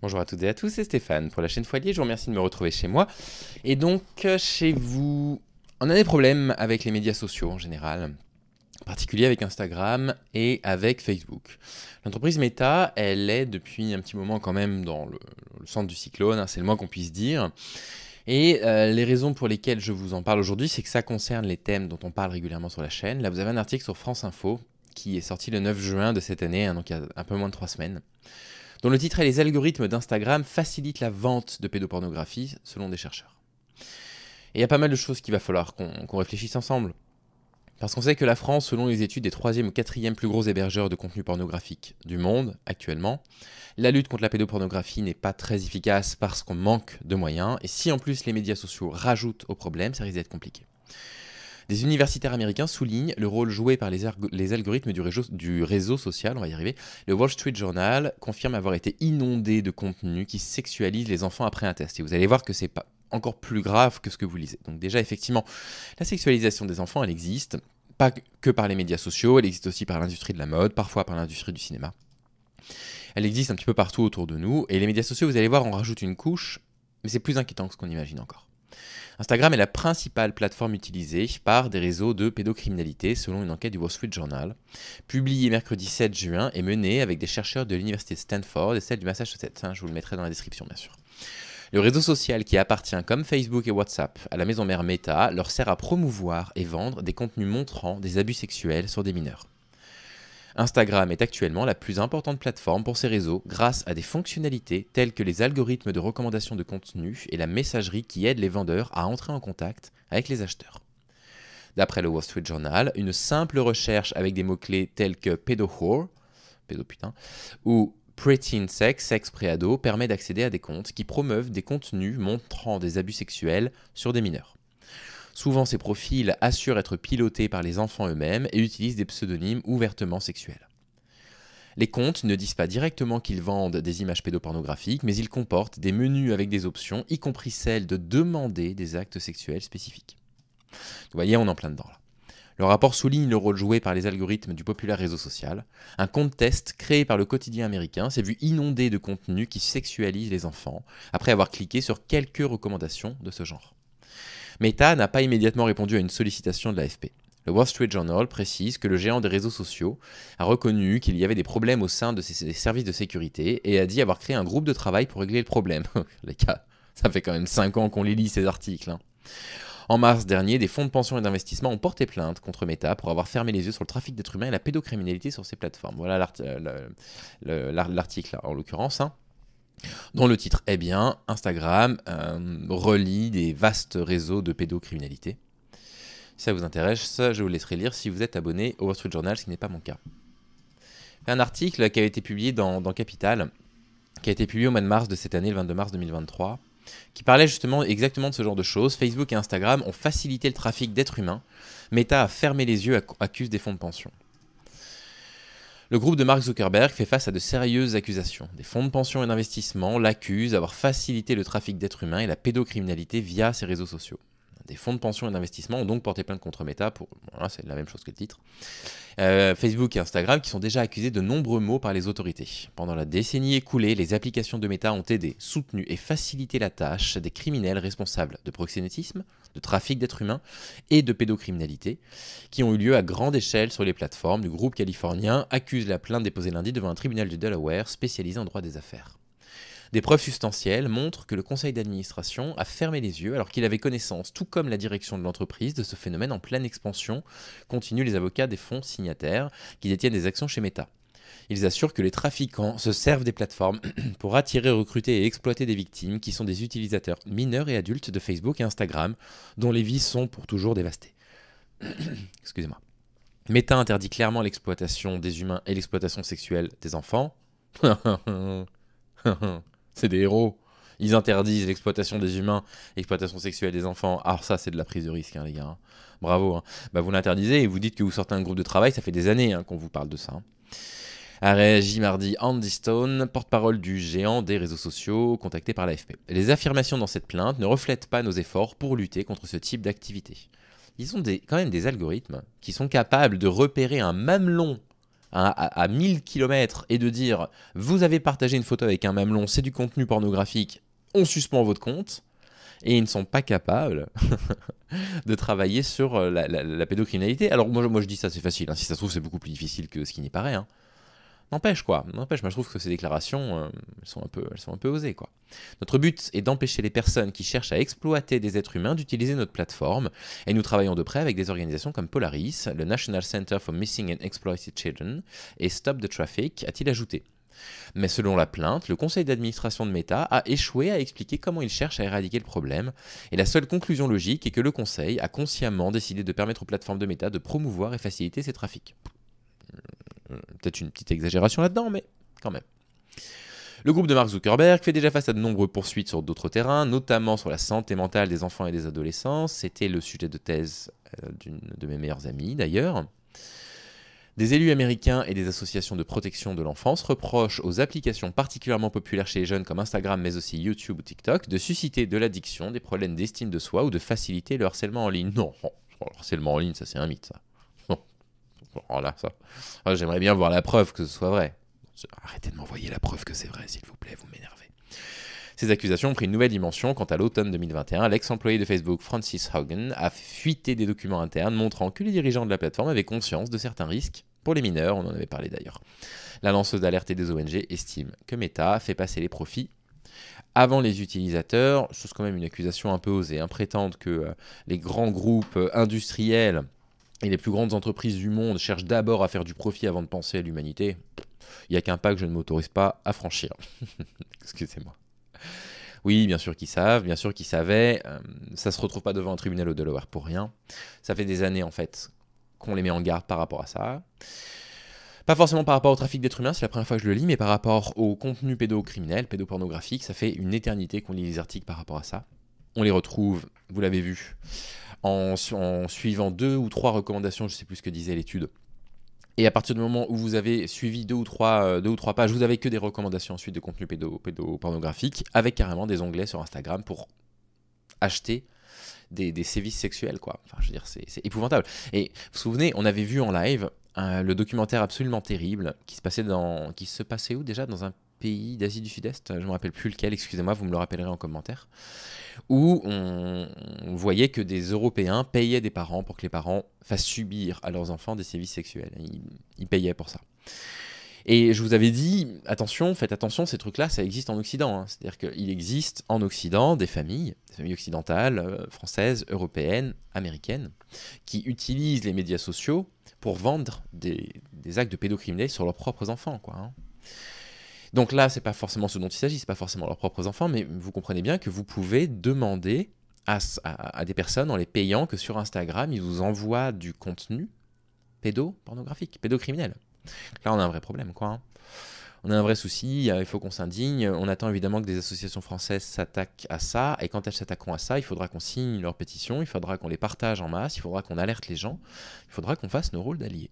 Bonjour à toutes et à tous, c'est Stéphane pour la chaîne Foilier. Je vous remercie de me retrouver chez moi. Et donc, chez vous, on a des problèmes avec les médias sociaux en général, en particulier avec Instagram et avec Facebook. L'entreprise Meta, elle est depuis un petit moment quand même dans le centre du cyclone, hein, c'est le moins qu'on puisse dire. Et les raisons pour lesquelles je vous en parle aujourd'hui, c'est que ça concerne les thèmes dont on parle régulièrement sur la chaîne. Là, vous avez un article sur France Info qui est sorti le 9 juin de cette année, hein, donc il y a un peu moins de 3 semaines, dont le titre est «Les algorithmes d'Instagram facilitent la vente de pédopornographie», selon des chercheurs. Et il y a pas mal de choses qu'il va falloir qu'on réfléchisse ensemble. Parce qu'on sait que la France, selon les études, est 3e ou 4e plus gros hébergeur de contenu pornographique du monde, actuellement. La lutte contre la pédopornographie n'est pas très efficace parce qu'on manque de moyens, et si en plus les médias sociaux rajoutent au problème, ça risque d'être compliqué. Des universitaires américains soulignent le rôle joué par les algorithmes du réseau social, on va y arriver. Le Wall Street Journal confirme avoir été inondé de contenus qui sexualisent les enfants après un test. Et vous allez voir que c'est pas encore plus grave que ce que vous lisez. Donc déjà, effectivement, la sexualisation des enfants, elle existe, pas que par les médias sociaux, elle existe aussi par l'industrie de la mode, parfois par l'industrie du cinéma. Elle existe un petit peu partout autour de nous, et les médias sociaux, vous allez voir, en rajoutent une couche, mais c'est plus inquiétant que ce qu'on imagine encore. Instagram est la principale plateforme utilisée par des réseaux de pédocriminalité, selon une enquête du Wall Street Journal, publiée mercredi 7 juin et menée avec des chercheurs de l'université de Stanford et celle du Massachusetts. Je vous le mettrai dans la description, bien sûr. Le réseau social qui appartient, comme Facebook et WhatsApp, à la maison mère Meta, leur sert à promouvoir et vendre des contenus montrant des abus sexuels sur des mineurs. Instagram est actuellement la plus importante plateforme pour ces réseaux grâce à des fonctionnalités telles que les algorithmes de recommandation de contenu et la messagerie qui aident les vendeurs à entrer en contact avec les acheteurs. D'après le Wall Street Journal, une simple recherche avec des mots-clés tels que pédo-whore, pédoputain, ou preteen sex, sexe préado, permet d'accéder à des comptes qui promeuvent des contenus montrant des abus sexuels sur des mineurs. Souvent, ces profils assurent être pilotés par les enfants eux-mêmes et utilisent des pseudonymes ouvertement sexuels. Les comptes ne disent pas directement qu'ils vendent des images pédopornographiques, mais ils comportent des menus avec des options, y compris celle de demander des actes sexuels spécifiques. Vous voyez, on est en plein dedans là. Le rapport souligne le rôle joué par les algorithmes du populaire réseau social. Un compte test créé par le quotidien américain s'est vu inondé de contenus qui sexualisent les enfants, après avoir cliqué sur quelques recommandations de ce genre. Meta n'a pas immédiatement répondu à une sollicitation de l'AFP. Le Wall Street Journal précise que le géant des réseaux sociaux a reconnu qu'il y avait des problèmes au sein de ses services de sécurité et a dit avoir créé un groupe de travail pour régler le problème. Les gars, ça fait quand même 5 ans qu'on les lit ces articles. En mars dernier, des fonds de pension et d'investissement ont porté plainte contre Meta pour avoir fermé les yeux sur le trafic d'êtres humains et la pédocriminalité sur ces plateformes. Voilà l'article en l'occurrence, dont le titre est bien Instagram relie des vastes réseaux de pédocriminalité. Si ça vous intéresse, je vous laisserai lire si vous êtes abonné au Wall Street Journal, ce qui n'est pas mon cas. Un article qui avait été publié dans Capital, qui a été publié au mois de mars de cette année, le 22 mars 2023, qui parlait justement exactement de ce genre de choses. Facebook et Instagram ont facilité le trafic d'êtres humains. Meta a fermé les yeux, accuse des fonds de pension. Le groupe de Mark Zuckerberg fait face à de sérieuses accusations. Des fonds de pension et d'investissement l'accusent d'avoir facilité le trafic d'êtres humains et la pédocriminalité via ses réseaux sociaux. Des fonds de pension et d'investissement ont donc porté plainte contre Meta pour... Voilà, c'est la même chose que le titre. Facebook et Instagram qui sont déjà accusés de nombreux maux par les autorités. Pendant la décennie écoulée, les applications de Meta ont aidé, soutenu et facilité la tâche des criminels responsables de proxénétisme, de trafic d'êtres humains et de pédocriminalité, qui ont eu lieu à grande échelle sur les plateformes. Du groupe californien accuse la plainte déposée lundi devant un tribunal du Delaware spécialisé en droit des affaires. Des preuves substantielles montrent que le conseil d'administration a fermé les yeux alors qu'il avait connaissance, tout comme la direction de l'entreprise, de ce phénomène en pleine expansion, continuent les avocats des fonds signataires qui détiennent des actions chez Meta. Ils assurent que les trafiquants se servent des plateformes pour attirer, recruter et exploiter des victimes qui sont des utilisateurs mineurs et adultes de Facebook et Instagram, dont les vies sont pour toujours dévastées. Excusez-moi. Meta interdit clairement l'exploitation des humains et l'exploitation sexuelle des enfants. C'est des héros. Ils interdisent l'exploitation des humains, l'exploitation sexuelle des enfants. Alors ça, c'est de la prise de risque, les gars. Bravo. Vous l'interdisez et vous dites que vous sortez un groupe de travail. Ça fait des années qu'on vous parle de ça. A réagi mardi Andy Stone, porte-parole du géant des réseaux sociaux, contacté par l'AFP. Les affirmations dans cette plainte ne reflètent pas nos efforts pour lutter contre ce type d'activité. Ils ont quand même des algorithmes qui sont capables de repérer un mamelon à 1000 km et de dire « Vous avez partagé une photo avec un mamelon, c'est du contenu pornographique, on suspend votre compte », et ils ne sont pas capables de travailler sur la pédocriminalité. Alors moi je dis ça, c'est facile, hein. Si ça se trouve c'est beaucoup plus difficile que ce qui n'y paraît, hein. N'empêche quoi, moi je trouve que ces déclarations, elles sont un peu osées quoi. Notre but est d'empêcher les personnes qui cherchent à exploiter des êtres humains d'utiliser notre plateforme, et nous travaillons de près avec des organisations comme Polaris, le National Center for Missing and Exploited Children et Stop the Traffic, a-t-il ajouté. Mais selon la plainte, le conseil d'administration de Meta a échoué à expliquer comment il cherche à éradiquer le problème, et la seule conclusion logique est que le conseil a consciemment décidé de permettre aux plateformes de Meta de promouvoir et faciliter ces trafics. Peut-être une petite exagération là-dedans, mais quand même. Le groupe de Mark Zuckerberg fait déjà face à de nombreuses poursuites sur d'autres terrains, notamment sur la santé mentale des enfants et des adolescents. C'était le sujet de thèse d'une de mes meilleures amies d'ailleurs. Des élus américains et des associations de protection de l'enfance reprochent aux applications particulièrement populaires chez les jeunes comme Instagram mais aussi YouTube ou TikTok de susciter de l'addiction, des problèmes d'estime de soi ou de faciliter le harcèlement en ligne. Non, le harcèlement en ligne, ça c'est un mythe ça. Oh là, ça. J'aimerais bien voir la preuve que ce soit vrai. Arrêtez de m'envoyer la preuve que c'est vrai, s'il vous plaît, vous m'énervez. Ces accusations ont pris une nouvelle dimension quand à l'automne 2021, l'ex-employé de Facebook Francis Haugen a fuité des documents internes montrant que les dirigeants de la plateforme avaient conscience de certains risques pour les mineurs, on en avait parlé d'ailleurs. La lanceuse d'alerte et des ONG estime que Meta fait passer les profits avant les utilisateurs. C'est quand même une accusation un peu osée, hein. Prétendre que les grands groupes industriels et les plus grandes entreprises du monde cherchent d'abord à faire du profit avant de penser à l'humanité, il n'y a qu'un pas que je ne m'autorise pas à franchir. Excusez-moi. Oui, bien sûr qu'ils savent, bien sûr qu'ils savaient. Ça ne se retrouve pas devant un tribunal au Delaware pour rien. Ça fait des années, en fait, qu'on les met en garde par rapport à ça. Pas forcément par rapport au trafic d'êtres humains, c'est la première fois que je le lis, mais par rapport au contenu pédocriminel, pédopornographique, ça fait une éternité qu'on lit les articles par rapport à ça. On les retrouve, vous l'avez vu, en suivant 2 ou 3 recommandations, je ne sais plus ce que disait l'étude. Et à partir du moment où vous avez suivi 2 ou 3 pages, vous avez que des recommandations ensuite de contenu pédopornographique, avec carrément des onglets sur Instagram pour acheter des sévices sexuels, quoi. Enfin, je veux dire, c'est épouvantable. Et vous vous souvenez, on avait vu en live le documentaire absolument terrible qui se passait où déjà? Dans un pays d'Asie du Sud-Est, je ne me rappelle plus lequel, excusez-moi, vous me le rappellerez en commentaire, où on voyait que des Européens payaient des parents pour que les parents fassent subir à leurs enfants des sévices sexuels. Ils payaient pour ça. Et je vous avais dit, attention, faites attention, ces trucs-là, ça existe en Occident, hein. C'est-à-dire qu'il existe en Occident des familles occidentales, françaises, européennes, américaines, qui utilisent les médias sociaux pour vendre des actes de pédocriminalité sur leurs propres enfants, quoi, hein. Donc là, c'est pas forcément ce dont il s'agit, c'est pas forcément leurs propres enfants, mais vous comprenez bien que vous pouvez demander à des personnes en les payant que sur Instagram, ils vous envoient du contenu pédopornographique, pédocriminel. Là, on a un vrai problème, quoi, hein. On a un vrai souci, il faut qu'on s'indigne. On attend évidemment que des associations françaises s'attaquent à ça, et quand elles s'attaqueront à ça, il faudra qu'on signe leurs pétitions, il faudra qu'on les partage en masse, il faudra qu'on alerte les gens, il faudra qu'on fasse nos rôles d'alliés.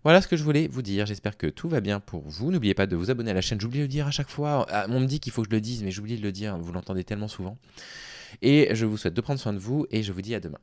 Voilà ce que je voulais vous dire, j'espère que tout va bien pour vous. N'oubliez pas de vous abonner à la chaîne, j'oublie de le dire à chaque fois. On me dit qu'il faut que je le dise, mais j'oublie de le dire, vous l'entendez tellement souvent. Et je vous souhaite de prendre soin de vous, et je vous dis à demain.